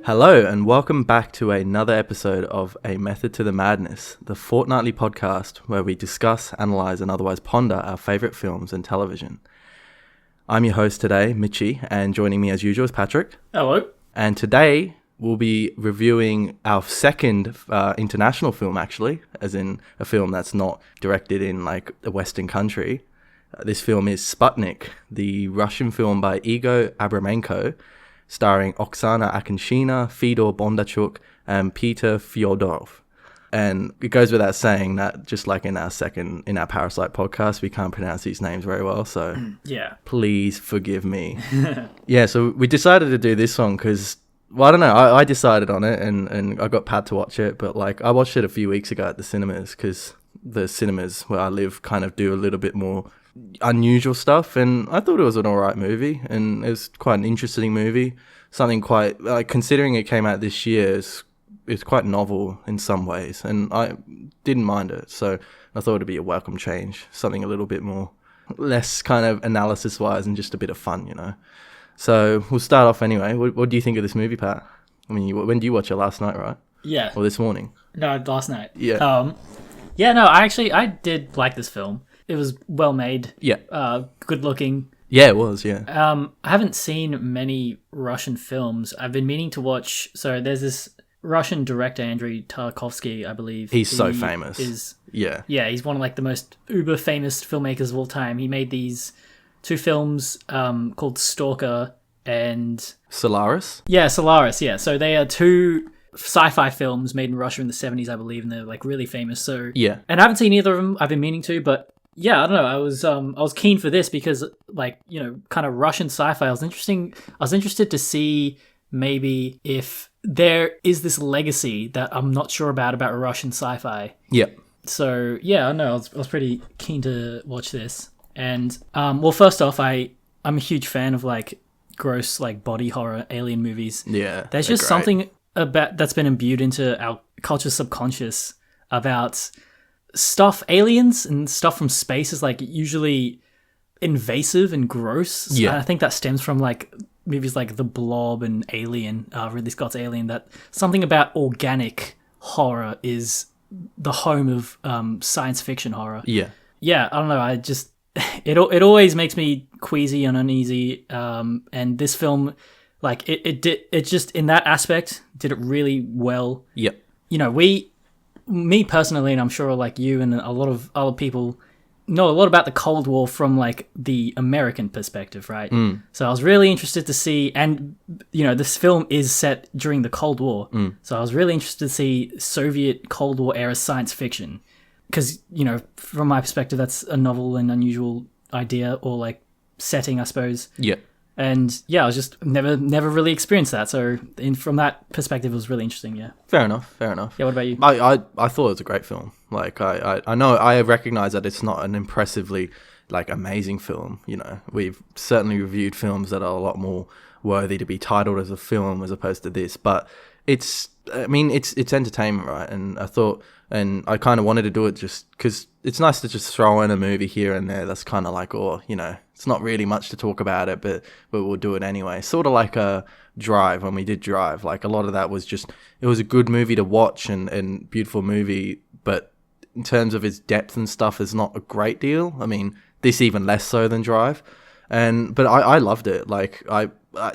Hello and welcome back to another episode of A Method to the Madness, the fortnightly podcast where we discuss, analyse and otherwise ponder our favourite films and television. I'm your host today, Mitchie, and joining me as usual is Patrick. Hello. And today we'll be reviewing our second international film, actually, as in a film that's not directed in like a Western country. This film is Sputnik, the Russian film by Egor Abramenko, starring Oksana Akinshina, Fedor Bondarchuk, and Peter Fyodorov. And it goes without saying that just like in our Parasite podcast, we can't pronounce these names very well, so yeah, please forgive me. Yeah, so we decided to do this one because, well, I don't know, I decided on it and I got Pat to watch it, but like I watched it a few weeks ago at the cinemas because the cinemas where I live kind of do a little bit more unusual stuff, and I thought it was an alright movie, and it was quite an interesting movie. Something quite, like, considering it came out this year, it's quite novel in some ways, and I didn't mind it, so I thought it'd be a welcome change, something a little bit more, less kind of analysis-wise and just a bit of fun, you know. So we'll start off anyway. What do you think of this movie, Pat? I mean, when do you watch it? Last night, right? Yeah. Or this morning? No, last night. Yeah. I did like this film. It was well made. Yeah. Good looking. Yeah, it was, yeah. I haven't seen many Russian films. I've been meaning to watch. So there's this Russian director, Andrei Tarkovsky, I believe. He's so famous. Yeah. Yeah, he's one of like the most uber famous filmmakers of all time. He made these two films called Stalker and Solaris? Yeah, Solaris, yeah. So they are two sci-fi films made in Russia in the 70s, I believe, and they're like really famous. So yeah. And I haven't seen either of them. I've been meaning to, but yeah, I don't know. I was keen for this because, like, you know, kind of Russian sci-fi. I was interested to see maybe if there is this legacy that I'm not sure about Russian sci-fi. Yeah. So yeah, I know. I was pretty keen to watch this. And well, first off, I'm a huge fan of like gross like body horror alien movies. Yeah. There's just something about that's been imbued into our culture subconscious about stuff, aliens and stuff from space is like usually invasive and gross. Yeah. And I think that stems from like movies like The Blob and Alien, Ridley Scott's Alien, that something about organic horror is the home of science fiction horror. Yeah. Yeah, I don't know. I just it always makes me queasy and uneasy. And this film, like it just in that aspect did it really well. Yep. You know, me personally, and I'm sure like you and a lot of other people know a lot about the Cold War from like the American perspective, right? So I was really interested to see, and you know, this film is set during the Cold War. So I was really interested to see Soviet Cold War era science fiction. Because, you know, from my perspective, that's a novel and unusual idea or like setting, I suppose. Yeah. And yeah, I was just never really experienced that. So from that perspective, it was really interesting. Yeah. Fair enough. Yeah. What about you? I thought it was a great film. Like I know I recognize that it's not an impressively like amazing film. You know, we've certainly reviewed films that are a lot more worthy to be titled as a film as opposed to this. But it's entertainment, right? And I thought, and I kind of wanted to do it just because it's nice to just throw in a movie here and there that's kind of like, oh, you know, it's not really much to talk about it, but we'll do it anyway. Sort of like a Drive, when we did Drive. Like a lot of that was just, it was a good movie to watch and beautiful movie, but in terms of its depth and stuff, it's not a great deal. I mean, this even less so than Drive. But I loved it. Like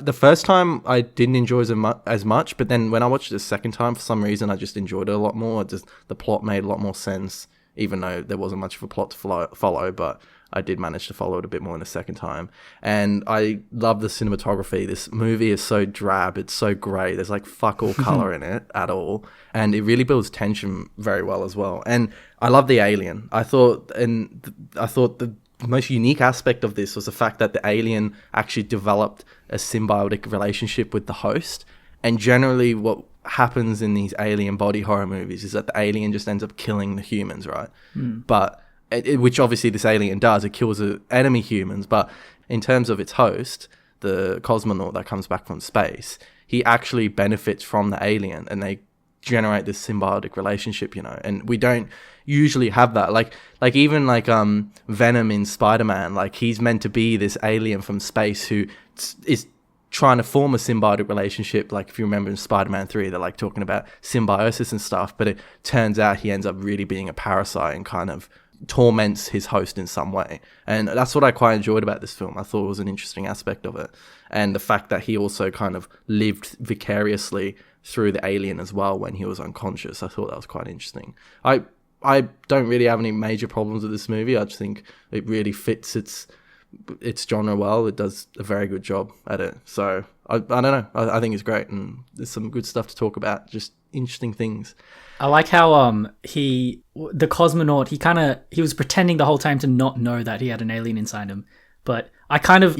the first time I didn't enjoy as much, but then when I watched it the second time, for some reason I just enjoyed it a lot more. Just the plot made a lot more sense, even though there wasn't much of a plot to follow. But I did manage to follow it a bit more in the second time, and I love the cinematography. This movie is so drab, it's so grey. There's like fuck all color in it at all, and it really builds tension very well as well. And I love the alien. I thought the most unique aspect of this was the fact that the alien actually developed a symbiotic relationship with the host. And generally what happens in these alien body horror movies is that the alien just ends up killing the humans, right? But which obviously this alien does. It kills the enemy humans. But in terms of its host, the cosmonaut that comes back from space, he actually benefits from the alien, and they generate this symbiotic relationship, you know. And we don't usually have that. Like even like Venom in Spider-Man, like he's meant to be this alien from space who is trying to form a symbiotic relationship. Like if you remember in Spider-Man 3, they're like talking about symbiosis and stuff, but it turns out he ends up really being a parasite and kind of torments his host in some way. And that's what I quite enjoyed about this film. I thought it was an interesting aspect of it. And the fact that he also kind of lived vicariously through the alien as well when he was unconscious. I thought that was quite interesting. I don't really have any major problems with this movie. I just think it really fits its genre well. It does a very good job at it. So I don't know. I think it's great, and there's some good stuff to talk about. Just interesting things. I like how the cosmonaut, he was pretending the whole time to not know that he had an alien inside him. But I kind of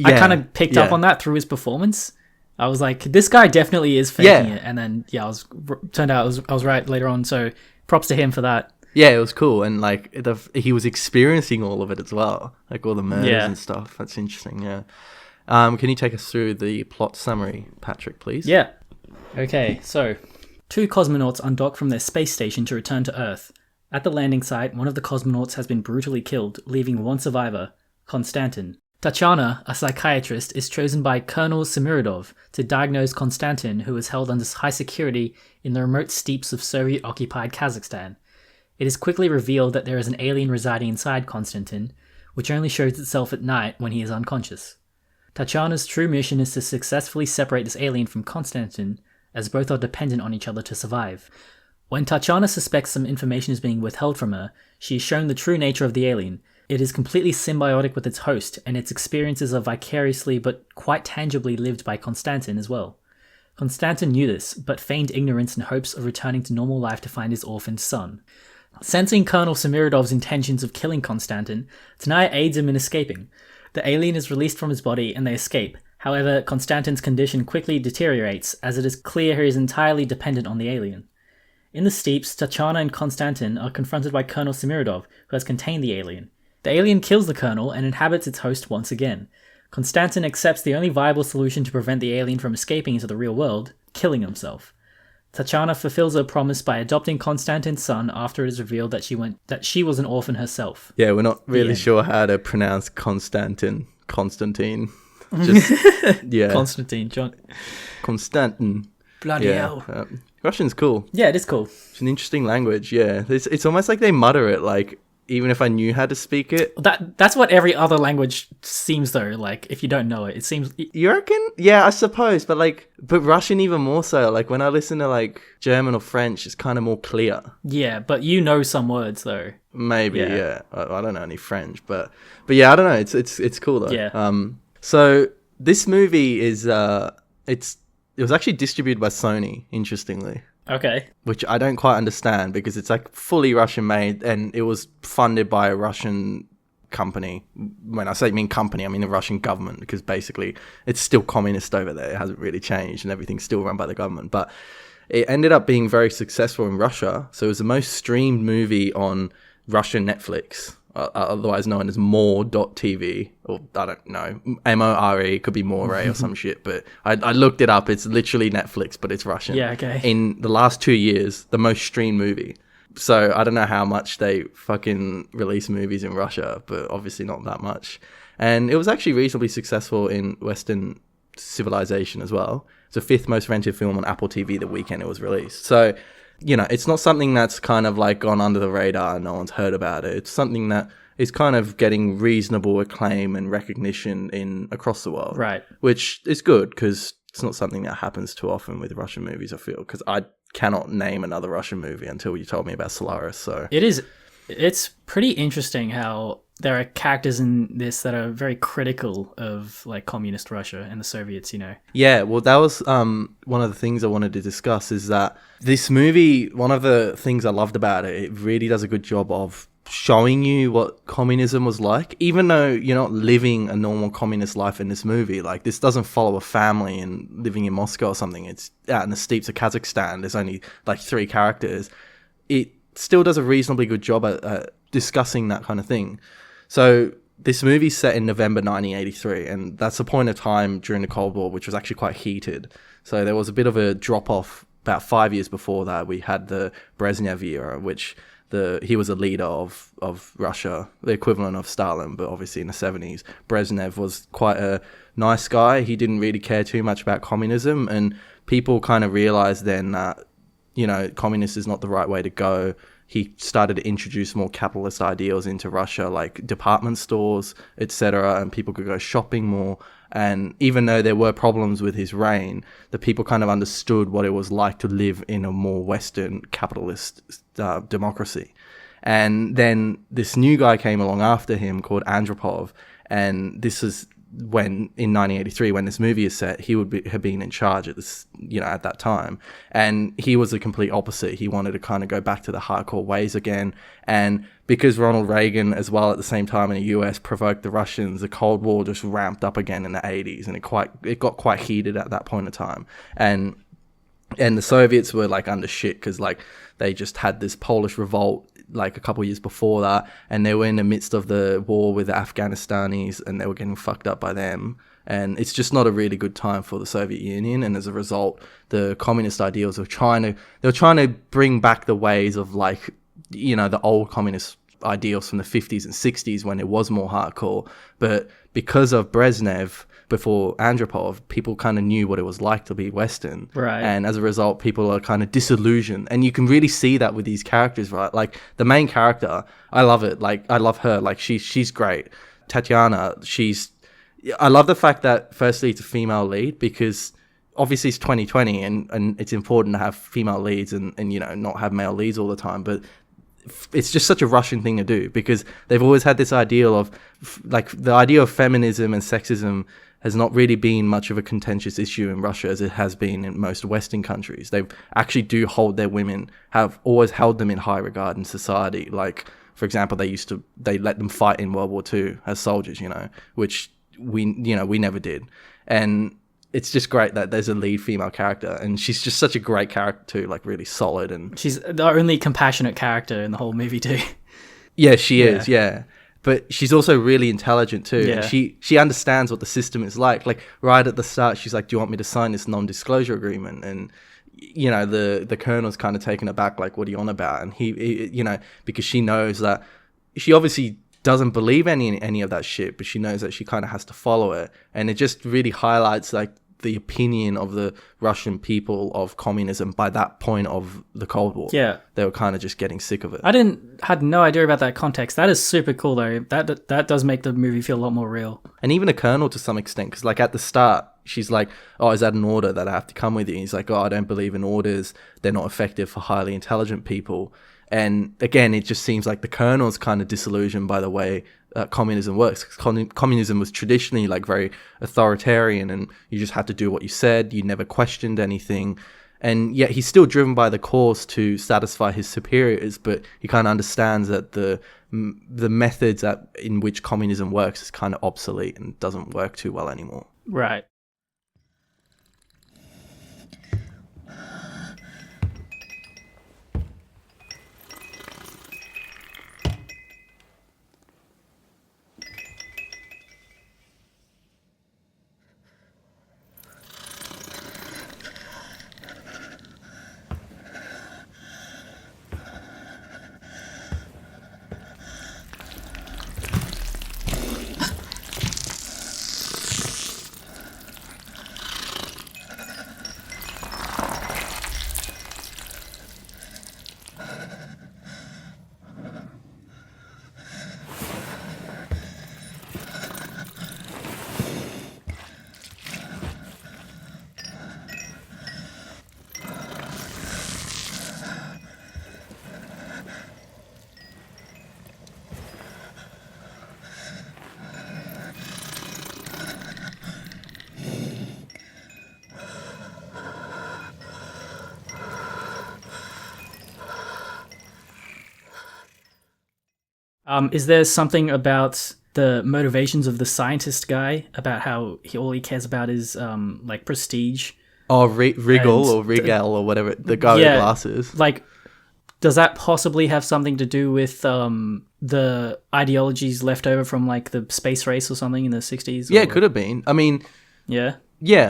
picked up on that through his performance. I was like, this guy definitely is faking it. And then turned out I was right later on. So props to him for that. Yeah, it was cool, and like he was experiencing all of it as well, like all the murders and stuff. That's interesting. Yeah. Can you take us through the plot summary, Patrick, please? Yeah. Okay. So, 2 cosmonauts undock from their space station to return to Earth. At the landing site, one of the cosmonauts has been brutally killed, leaving one survivor, Konstantin. Tatiana, a psychiatrist, is chosen by Colonel Semiradov to diagnose Konstantin, who is held under high security in the remote steppes of Soviet-occupied Kazakhstan. It is quickly revealed that there is an alien residing inside Konstantin, which only shows itself at night when he is unconscious. Tatiana's true mission is to successfully separate this alien from Konstantin, as both are dependent on each other to survive. When Tatiana suspects some information is being withheld from her, she is shown the true nature of the alien. It is completely symbiotic with its host, and its experiences are vicariously but quite tangibly lived by Konstantin as well. Konstantin knew this, but feigned ignorance in hopes of returning to normal life to find his orphaned son. Sensing Colonel Semiradov's intentions of killing Konstantin, Tanaya aids him in escaping. The alien is released from his body and they escape. However, Konstantin's condition quickly deteriorates, as it is clear he is entirely dependent on the alien. In the steppes, Tatiana and Konstantin are confronted by Colonel Semiradov, who has contained the alien. The alien kills the colonel and inhabits its host once again. Konstantin accepts the only viable solution to prevent the alien from escaping into the real world, killing himself. Tatiana fulfills her promise by adopting Konstantin's son after it is revealed that she was an orphan herself. Yeah, we're not really sure how to pronounce Konstantin. Just, yeah. Konstantin. Bloody hell. Russian's cool. Yeah, it is cool. It's an interesting language, yeah. It's almost like they mutter it, like, even if I knew how to speak it. That's what every other language seems, though. Like, if you don't know it, it seems... You reckon? Yeah, I suppose. But Russian even more so. Like, when I listen to, like, German or French, it's kind of more clear. Yeah, but you know some words, though. Maybe, yeah. I don't know any French. But yeah, I don't know. It's cool, though. Yeah. So, this movie is... it was actually distributed by Sony, interestingly. Okay. Which I don't quite understand, because it's like fully Russian made, and it was funded by a Russian company. When I mean company, I mean the Russian government, because basically it's still communist over there. It hasn't really changed and everything's still run by the government. But it ended up being very successful in Russia. So it was the most streamed movie on Russian Netflix, otherwise known as More.tv, or I don't know, M-O-R-E, could be More or some shit, but I looked it up. It's literally Netflix, but it's Russian. Yeah, okay. In the last 2 years, the most streamed movie. So I don't know how much they fucking release movies in Russia, but obviously not that much. And it was actually reasonably successful in Western civilization as well. It's the 5th most rented film on Apple TV the weekend it was released. So, you know, it's not something that's kind of like gone under the radar and no one's heard about it. It's something that is kind of getting reasonable acclaim and recognition across the world. Right. Which is good, because it's not something that happens too often with Russian movies, I feel, because I cannot name another Russian movie until you told me about Solaris. So it's pretty interesting how there are characters in this that are very critical of like communist Russia and the Soviets, you know. Yeah, well, that was one of the things I wanted to discuss, is that this movie, one of the things I loved about it, it really does a good job of showing you what communism was like, even though you're not living a normal communist life in this movie. Like, this doesn't follow a family and living in Moscow or something. It's out in the steppes of Kazakhstan. There's only like 3 characters. It still does a reasonably good job at discussing that kind of thing. So this movie's set in November 1983, and that's a point of time during the Cold War which was actually quite heated. So there was a bit of a drop-off. About 5 years before that, we had the Brezhnev era, which he was a leader of Russia, the equivalent of Stalin, but obviously in the 70s. Brezhnev was quite a nice guy. He didn't really care too much about communism, and people kind of realized then that, you know, communist is not the right way to go. He started to introduce more capitalist ideals into Russia, like department stores, etc., and people could go shopping more. And even though there were problems with his reign, the people kind of understood what it was like to live in a more Western capitalist democracy. And then this new guy came along after him called Andropov, and this is when, in 1983, when this movie is set, he would have been in charge at this, you know, at that time, and he was the complete opposite. He wanted to kind of go back to the hardcore ways again, and because Ronald Reagan, as well, at the same time in the US, provoked the Russians, the Cold War just ramped up again in the 80s, and it got quite heated at that point in time, and the Soviets were like under shit because like they just had this Polish revolt like a couple years before that, and they were in the midst of the war with the Afghanistanis, and they were getting fucked up by them, and it's just not a really good time for the Soviet Union. And as a result, the communist ideals were trying to bring back the ways of, like, you know, the old communist ideals from the 50s and 60s when it was more hardcore. But because of Brezhnev before Andropov, people kind of knew what it was like to be Western. Right. And as a result, people are kind of disillusioned. And you can really see that with these characters, right? Like the main character, I love it. Like, I love her. Like, she's great. Tatiana, I love the fact that firstly it's a female lead, because obviously it's 2020 and it's important to have female leads and, you know, not have male leads all the time. But it's just such a Russian thing to do, because they've always had this ideal of, like, the idea of feminism and sexism has not really been much of a contentious issue in Russia as it has been in most Western countries. They actually do hold their women, have always held them in high regard in society. Like, for example, they let them fight in World War II as soldiers, you know, which we never did. And it's just great that there's a lead female character, and she's just such a great character too, like really solid. And she's the only compassionate character in the whole movie too. Yeah, she is, yeah. But she's also really intelligent too. Yeah. And she understands what the system is like. Like right at the start, she's like, "Do you want me to sign this non-disclosure agreement?" And you know, the colonel's kind of taken aback, like, "What are you on about?" And he you know, because she knows that she obviously doesn't believe any of that shit, but she knows that she kind of has to follow it. And it just really highlights like the opinion of the Russian people of communism by that point of the Cold War. Yeah. They were kind of just getting sick of it. I had no idea about that context. That is super cool though. That does make the movie feel a lot more real. And even the colonel to some extent, because like at the start, she's like, "Oh, is that an order that I have to come with you?" And he's like, "Oh, I don't believe in orders. They're not effective for highly intelligent people." And again, it just seems like the colonel's kind of disillusioned by the way communism works. Communism was traditionally like very authoritarian, and you just had to do what you said. You never questioned anything. And yet he's still driven by the cause to satisfy his superiors, but he kind of understands that the methods in which communism works is kind of obsolete and doesn't work too well anymore. Right. Is there something about the motivations of the scientist guy, about how all he cares about is like prestige? Oh, Riggle or Rigel or whatever, the guy with the glasses. Like, does that possibly have something to do with the ideologies left over from like the space race or something in the 60s? Yeah, it could have been. I mean, yeah,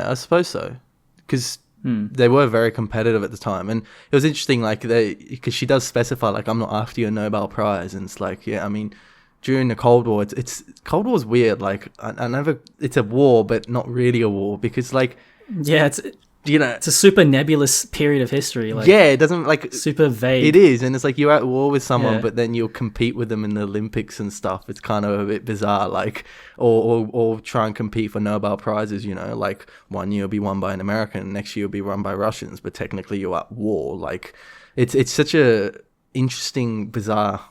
I suppose so. Because They were very competitive at the time, and it was interesting, like, because she does specify, like, I'm not after your Nobel Prize, and it's like, yeah, I mean, during the Cold War, it's Cold War's weird, like, I never, it's a war, but not really a war, because, like, yeah, it's a super nebulous period of history. Like, yeah, it doesn't, like, super vague. It is, and it's like you're at war with someone, Yeah. but then you'll compete with them in the Olympics and stuff. It's kind of a bit bizarre, like, or try and compete for Nobel Prizes, like one year will be won by an American, next year will be run by Russians, but technically you're at war. Like, it's such a interesting, bizarre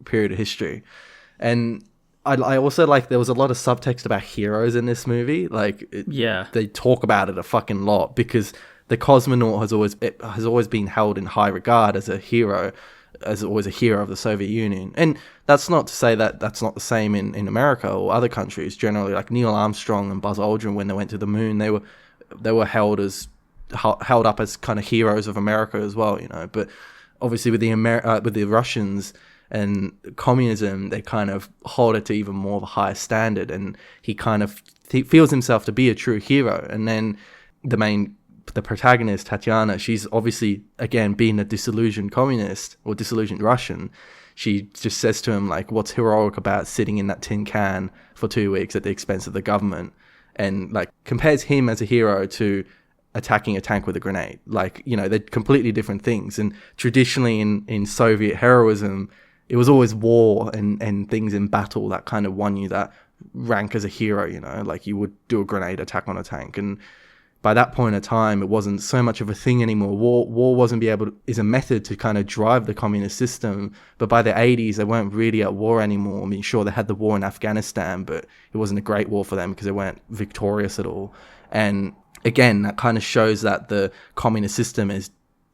period of history. And I also like, there was a lot of subtext about heroes in this movie. Like, they talk about it a fucking lot, because the cosmonaut has always been held in high regard as a hero, as always a hero of the Soviet Union. And that's not to say that that's not the same in America or other countries. Generally, like Neil Armstrong and Buzz Aldrin, when they went to the moon, they were held up as kind of heroes of America as well, But obviously with the Russians and communism, they kind of hold it to even more of a higher standard, and he feels himself to be a true hero. And then the protagonist, Tatiana, she's obviously, again, being a disillusioned communist or disillusioned Russian, she just says to him, like, what's heroic about sitting in that tin can for 2 weeks at the expense of the government? And, like, compares him as a hero to attacking a tank with a grenade. Like, they're completely different things. And traditionally in Soviet heroism, it was always war and things in battle that kind of won you that rank as a hero, like you would do a grenade attack on a tank. And by that point in time, it wasn't so much of a thing anymore. War wasn't is a method to kind of drive the communist system. But by the 80s, they weren't really at war anymore. I mean, sure, they had the war in Afghanistan, but it wasn't a great war for them because they weren't victorious at all. And again, that kind of shows that the communist system is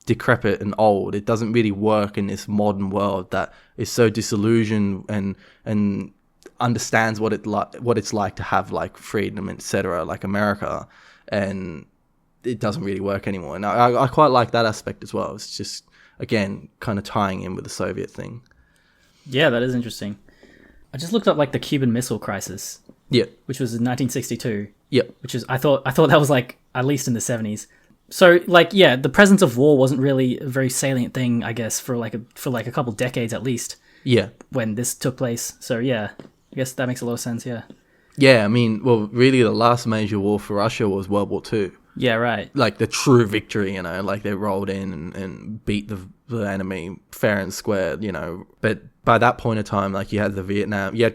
decrepit and old. It doesn't really work in this modern world that is so disillusioned and understands what it's like to have, like, freedom, etc., like America. And it doesn't really work anymore. And I quite like that aspect as well. It's just, again, kind of tying in with the Soviet thing. Yeah, that is interesting. I just looked up, like, the Cuban Missile Crisis. Yeah. Which was in 1962. Yeah. Which is, I thought that was, like, at least in the 70s. So, like, yeah, the presence of war wasn't really a very salient thing, I guess, for a couple decades at least. Yeah. When this took place. So, yeah, I guess that makes a lot of sense, yeah. Yeah, I mean, well, really the last major war for Russia was World War II. Yeah, right. Like, the true victory, like, they rolled in and beat the enemy fair and square, But by that point in time, like, you had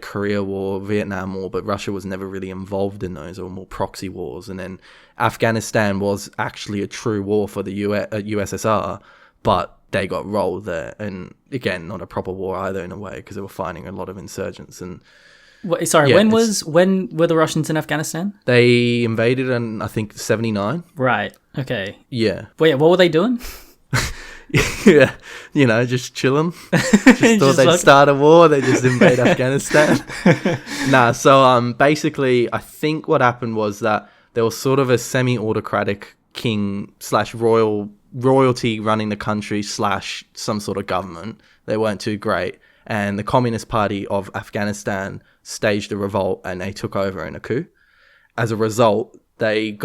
Korea War, Vietnam War, but Russia was never really involved in those, or more proxy wars. And then Afghanistan was actually a true war for the USSR, but they got rolled there. And again, not a proper war either in a way, because they were fighting a lot of insurgents. And when were the Russians in Afghanistan? They invaded in, I think, 79. Right. Okay. Yeah. Wait, what were they doing? Yeah, just chilling. Just thought they'd start a war. They just invade Afghanistan. So basically, I think what happened was that there was sort of a semi-autocratic king / royalty running the country / some sort of government. They weren't too great. And the Communist Party of Afghanistan staged a revolt, and they took over in a coup. As a result, there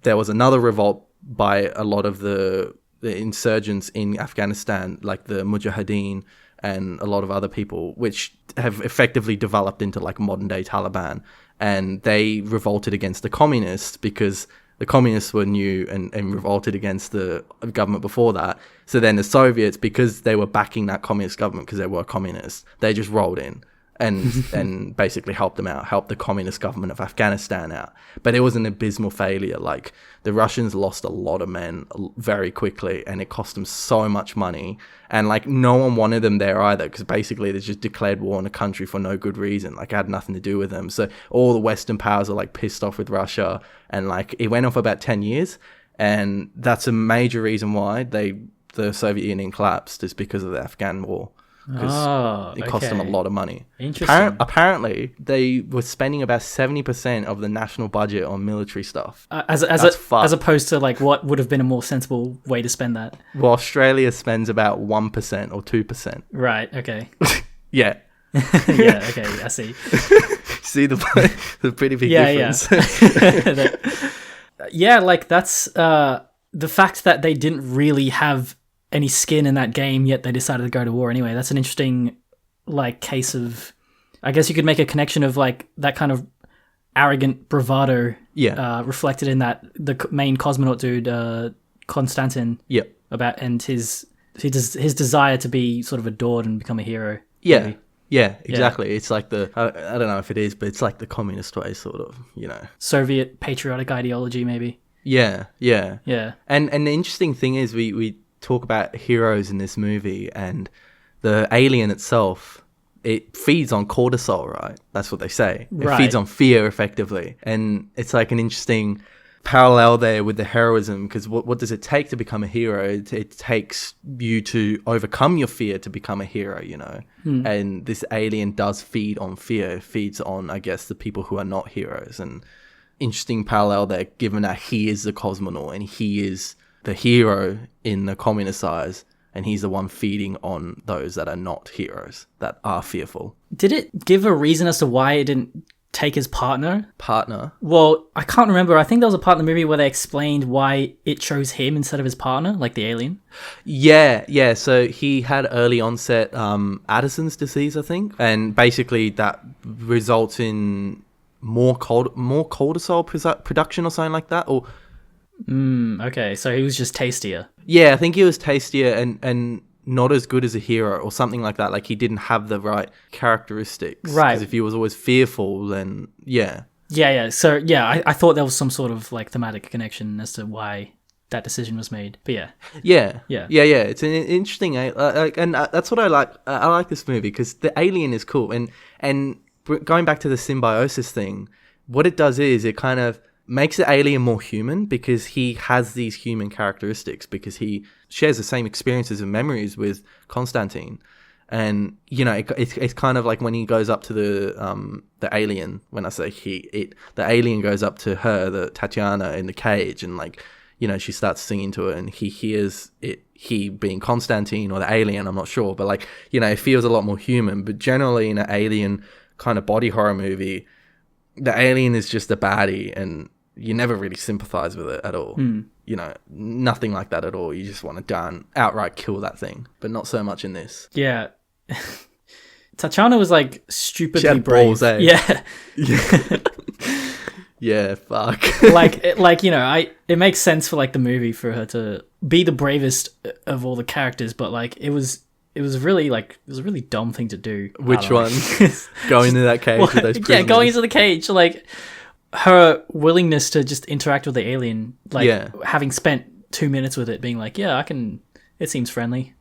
was another revolt by a lot of the insurgents in Afghanistan, like the Mujahideen and a lot of other people, which have effectively developed into, like, modern day Taliban. And they revolted against the communists because the communists were new and revolted against the government before that. So then the Soviets, because they were backing that communist government because they were communists, they just rolled in and basically helped the communist government of Afghanistan out. But it was an abysmal failure. Like, the Russians lost a lot of men very quickly, and it cost them so much money. And, like, no one wanted them there either, because basically they just declared war on a country for no good reason. Like, it had nothing to do with them. So all the Western powers are, like, pissed off with Russia, and, like, it went on for about 10 years. And that's a major reason why the Soviet Union collapsed, is because of the Afghan war. Because it cost them a lot of money. Interesting. Apparently, they were spending about 70% of the national budget on military stuff. As opposed to, like, what would have been a more sensible way to spend that. Well, Australia spends about 1% or 2%. Right. Okay. Yeah. Yeah. Okay. I see. See the pretty big difference. Yeah. Yeah. Like, that's the fact that they didn't really have any skin in that game, yet they decided to go to war anyway. That's an interesting, like, case of, I guess you could make a connection of, like, that kind of arrogant bravado reflected in that the main cosmonaut dude, Konstantin. Yeah. And his desire to be sort of adored and become a hero. Yeah. Maybe. Yeah, exactly. Yeah. It's like I don't know if it is, but it's like the communist way, sort of, you know. Soviet patriotic ideology, maybe. Yeah. And the interesting thing is we talk about heroes in this movie, and the alien itself, it feeds on cortisol, right? That's what they say. It feeds on fear, effectively. And it's like an interesting parallel there with the heroism, because what does it take to become a hero? It takes you to overcome your fear to become a hero, you know. And this alien does feed on fear. It feeds on, I guess, the people who are not heroes. And interesting parallel there, given that he is the cosmonaut and he is the hero in the communist eyes, and he's the one feeding on those that are not heroes, that are fearful. Did it give a reason as to why it didn't take his partner? Well, I can't remember. I think there was a part in the movie where they explained why it chose him instead of his partner, like the alien. Yeah. So he had early onset Addison's disease, I think, and basically that results in more cortisol production or something like that. Or okay, so he was just tastier. Yeah, I think he was tastier and not as good as a hero or something like that. Like, he didn't have the right characteristics. Right. Because if he was always fearful, then yeah. Yeah. So, yeah, I thought there was some sort of, like, thematic connection as to why that decision was made. But yeah. Yeah. It's an interesting, and that's what I like. I like this movie because the alien is cool. And going back to the symbiosis thing, what it does is it kind of makes the alien more human, because he has these human characteristics, because he shares the same experiences and memories with Konstantin. And, you know, it's kind of like when he goes up to the alien, when I say the alien goes up to her, the Tatiana, in the cage, and, like, you know, she starts singing to it, and he hears it, he being Konstantin or the alien, I'm not sure, but, like, you know, it feels a lot more human. But generally in an alien kind of body horror movie, the alien is just a baddie, and you never really sympathize with it at all. You know, nothing like that at all. You just want to outright kill that thing, but not so much in this. Yeah. Tatiana was, like, stupidly she had brave. Balls, eh? Yeah. Yeah, fuck. like, you know, it makes sense for, like, the movie for her to be the bravest of all the characters, but, like, it was really, like, it was a really dumb thing to do. Which one? Going into that cage with those prisoners? Yeah, going into the cage. Like, her willingness to just interact with the alien, like, having spent 2 minutes with it, being like, it seems friendly.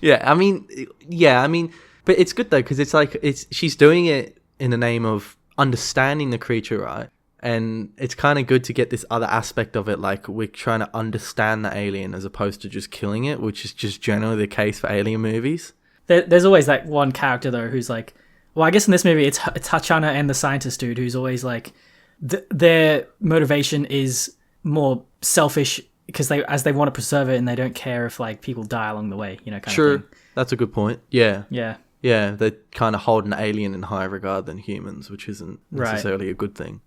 I mean, but it's good though, because it's like, she's doing it in the name of understanding the creature, right? And it's kind of good to get this other aspect of it, like, we're trying to understand the alien as opposed to just killing it, which is just generally the case for alien movies. There's always that one character though who's like, well, I guess in this movie it's Tatiana and the scientist dude, who's always like, their motivation is more selfish because they want to preserve it, and they don't care if, like, people die along the way, you know, kind of thing. That's a good point. Yeah, they kind of hold an alien in higher regard than humans, which isn't necessarily a good thing.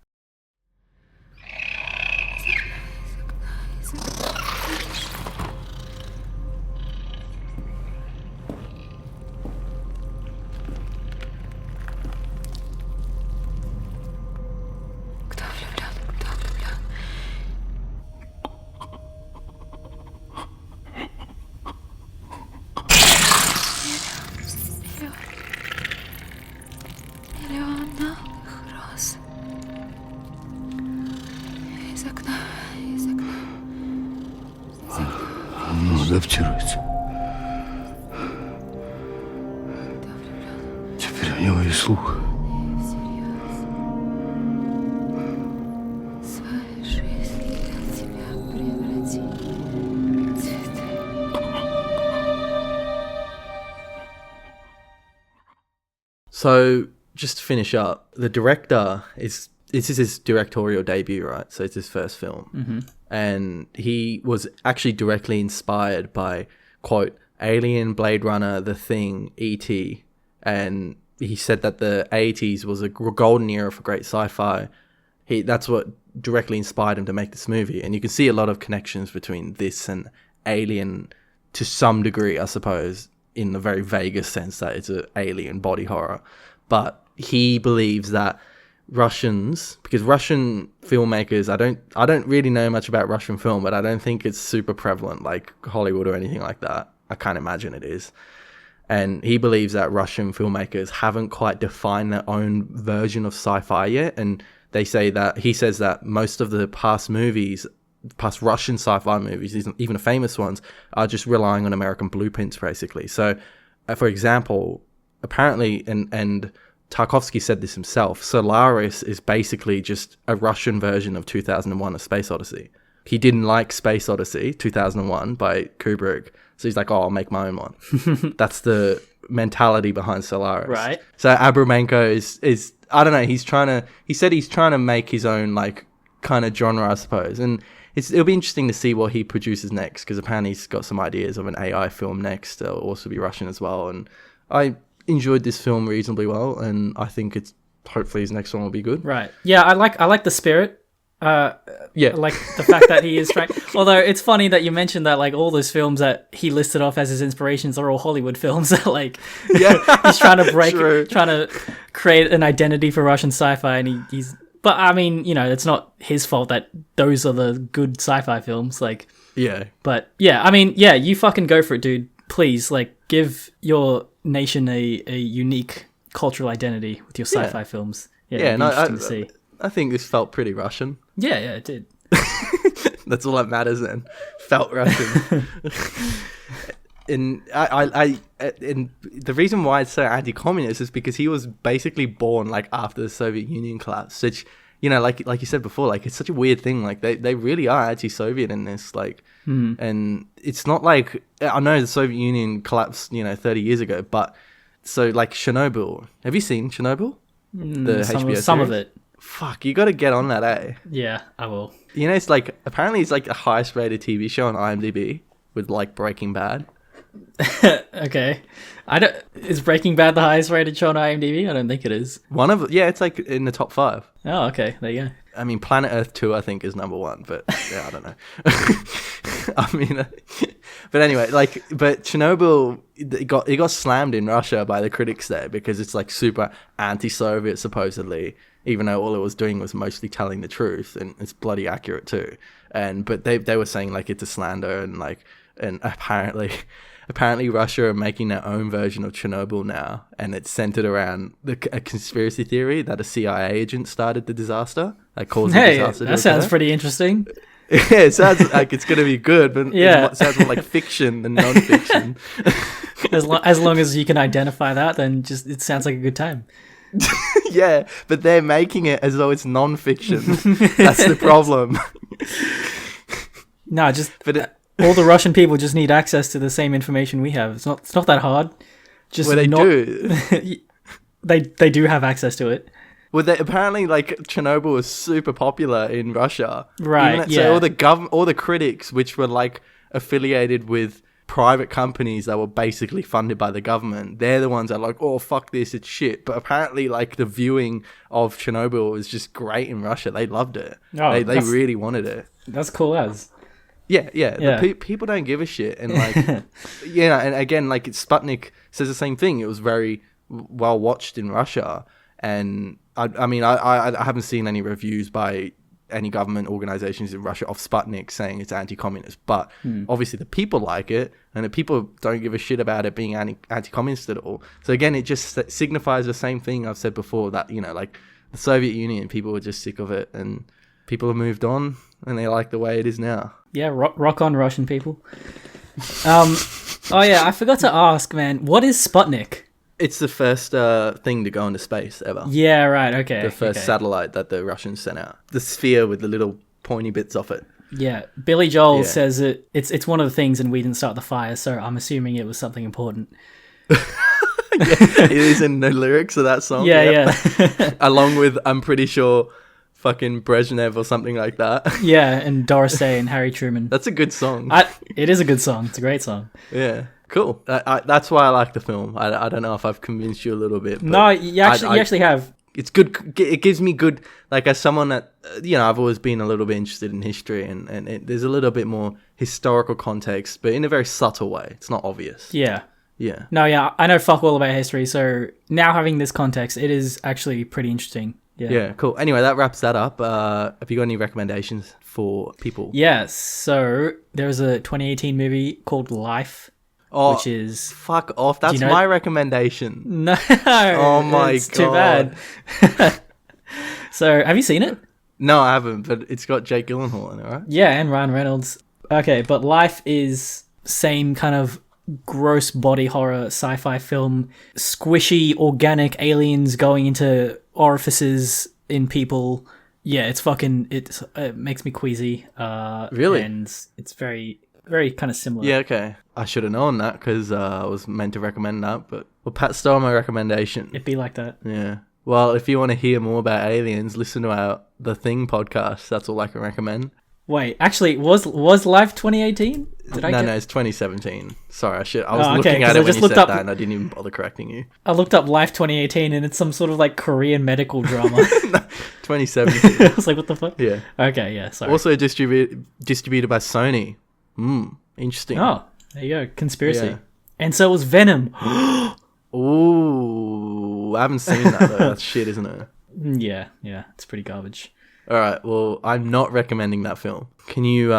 Адаптируется. Теперь у него есть слух. So, just to finish up, the director this is his directorial debut, right? So it's his first film. Mm-hmm. And he was actually directly inspired by, quote, Alien, Blade Runner, The Thing, E.T. And he said that the 80s was a golden era for great sci-fi. that's what directly inspired him to make this movie. And you can see a lot of connections between this and Alien to some degree, I suppose, in the very vaguest sense that it's an alien body horror. But he believes that Russians, because Russian filmmakers, I don't really know much about Russian film, but I don't think it's super prevalent like Hollywood or anything like that. I can't imagine it is. And he believes that Russian filmmakers haven't quite defined their own version of sci-fi yet. And he says that most of the past Russian sci-fi movies, even the famous ones, are just relying on American blueprints, basically. So, for example, apparently, and Tarkovsky said this himself, Solaris is basically just a Russian version of 2001: A Space Odyssey. He didn't like Space Odyssey 2001 by Kubrick, so he's like, oh, I'll make my own one. That's the mentality behind Solaris. Right. So Abramenko is I don't know, he said he's trying to make his own like kind of genre, I suppose. And it'll be interesting to see what he produces next, because apparently he's got some ideas of an AI film next. It'll also be Russian as well. And I enjoyed this film reasonably well, and I think hopefully his next one will be good. Right. Yeah, I like the spirit. Yeah. Like the fact that he is trying. Although it's funny that you mentioned that like all those films that he listed off as his inspirations are all Hollywood films. Like, Yeah. he's trying to True. trying to create an identity for Russian sci-fi, and he's. But I mean, it's not his fault that those are the good sci-fi films. Like, Yeah. but yeah, I mean, yeah, you fucking go for it, dude. Please, like, give your nation a unique cultural identity with your sci-fi films. Yeah, it'd be interesting to see. I think this felt pretty Russian. Yeah, it did. That's all that matters then. Felt Russian. And and the reason why it's so anti-communist is because he was basically born like after the Soviet Union collapsed, which, like you said before, like it's such a weird thing. Like they really are anti-Soviet in this, like, and it's not like, I know the Soviet Union collapsed, 30 years ago, but so like Chernobyl. Have you seen Chernobyl? The HBO some of series? it. Fuck, you got to get on that, eh? Yeah, I will. It's like, apparently it's like the highest rated TV show on IMDb with like Breaking Bad. Okay. Is Breaking Bad the highest rated show on IMDb? I don't think it is. It's like in the top 5. Oh, okay. There you go. I mean, Planet Earth 2, I think, is number 1, but yeah, I don't know. I mean, but anyway, but Chernobyl, it got slammed in Russia by the critics there because it's like super anti-Soviet, supposedly, even though all it was doing was mostly telling the truth, and it's bloody accurate too. But they were saying like it's a slander, and apparently Russia are making their own version of Chernobyl now, and it's centered around a conspiracy theory that a CIA agent started the disaster that caused the disaster. That sounds pretty interesting. Yeah, it sounds like it's going to be good, but Yeah. it sounds more like fiction than non-fiction. As long as you can identify that, then just it sounds like a good time. Yeah, but they're making it as though it's non-fiction. That's the problem. No, all the Russian people just need access to the same information we have. It's not that hard. Just Well, they do. They do have access to it. Well, apparently, like, Chernobyl was super popular in Russia. Right, yeah. So all the critics, which were, like, affiliated with private companies that were basically funded by the government, they're the ones that are like, oh, fuck this, it's shit. But apparently, like, the viewing of Chernobyl was just great in Russia. They loved it. Oh, they really wanted it. That's cool as. Yeah. Yeah. People don't give a shit. And, like, and again, like, Sputnik says the same thing. It was very well watched in Russia. And I mean, I haven't seen any reviews by any government organizations in Russia of Sputnik saying it's anti-communist, but obviously the people like it, and the people don't give a shit about it being anti-communist at all. So again, it just signifies the same thing I've said before, that, like the Soviet Union, people were just sick of it, and people have moved on, and they like the way it is now. Yeah, rock on, Russian people. Oh yeah, I forgot to ask, man, what is Sputnik? It's the first thing to go into space ever. Yeah, right, okay. The first satellite that the Russians sent out. The sphere with the little pointy bits off it. Yeah, Billy Joel says it's one of the things, and we didn't start the fire, so I'm assuming it was something important. Yeah, it is in the lyrics of that song. Yeah. Along with, I'm pretty sure, fucking Brezhnev or something like that. Yeah, and Doris Day and Harry Truman. That's a good song. It is a good song. It's a great song. Yeah. Cool. That's why I like the film. I don't know if I've convinced you a little bit. But No, you actually have. it's good. It gives me good, like, as someone that, I've always been a little bit interested in history, and there's a little bit more historical context, but in a very subtle way. It's not obvious. Yeah. Yeah. No, yeah, I know fuck all about history, so now having this context, it is actually pretty interesting. Yeah. Yeah, cool. Anyway, that wraps that up. Have you got any recommendations for people? Yeah, so there's a 2018 movie called Life, which is... Fuck off. That's my recommendation. No. Oh my it's God. too bad. So, have you seen it? No, I haven't, but it's got Jake Gyllenhaal in it, right? Yeah, and Ryan Reynolds. Okay, but Life is same kind of gross body horror sci-fi film, squishy organic aliens going into orifices in people. Yeah, it makes me queasy. Really? And it's very, very kind of similar. Yeah, okay. I should have known that because I was meant to recommend that, but Pat stole my recommendation. It'd be like that. Yeah. Well, if you want to hear more about aliens, listen to our The Thing podcast. That's all I can recommend. Wait, actually, was Life 2018? No, it's 2017. Sorry, I was okay, looking at 'cause it I when just you looked said up- that, and I didn't even bother correcting you. I looked up Life 2018 and it's some sort of like Korean medical drama. 2017. I was like, what the fuck? Yeah. Okay, yeah, sorry. Also distributed by Sony. Interesting. Oh, there you go. Conspiracy. Yeah. And so was Venom. Ooh, I haven't seen that though. That's shit, isn't it? Yeah, it's pretty garbage. All right. Well, I'm not recommending that film. Can you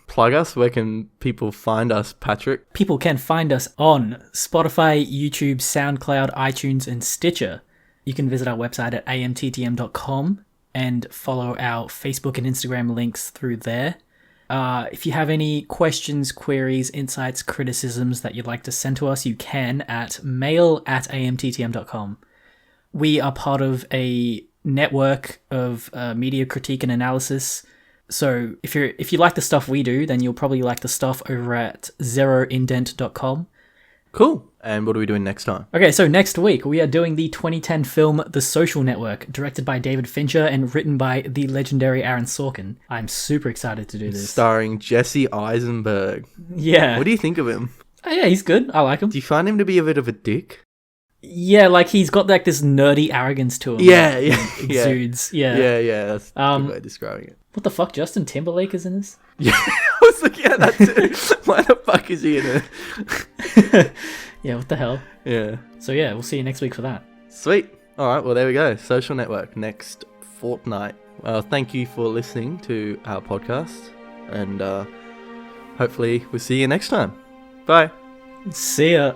plug us? Where can people find us, Patrick? People can find us on Spotify, YouTube, SoundCloud, iTunes, and Stitcher. You can visit our website at amttm.com and follow our Facebook and Instagram links through there. If you have any questions, queries, insights, criticisms that you'd like to send to us, you can at mail@amttm.com. We are part of a network of media critique and analysis. So if you like the stuff we do, then you'll probably like the stuff over at zeroindent.com. Cool. And what are we doing next time? Okay, so next week we are doing the 2010 film The Social Network, directed by David Fincher and written by the legendary Aaron Sorkin. I'm super excited to do this. Starring Jesse Eisenberg. Yeah. What do you think of him? Oh, yeah, he's good. I like him. Do you find him to be a bit of a dick? Yeah, like he's got like this nerdy arrogance to him. Yeah. Exudes. Yeah. Yeah. That's a good way of describing it. What the fuck? Justin Timberlake is in this? Yeah, I was looking at that too. Why the fuck is he in it? Yeah, what the hell? Yeah. So yeah, we'll see you next week for that. Sweet. All right, well, there we go. Social Network next fortnight. Well, thank you for listening to our podcast, and hopefully we'll see you next time. Bye. See ya.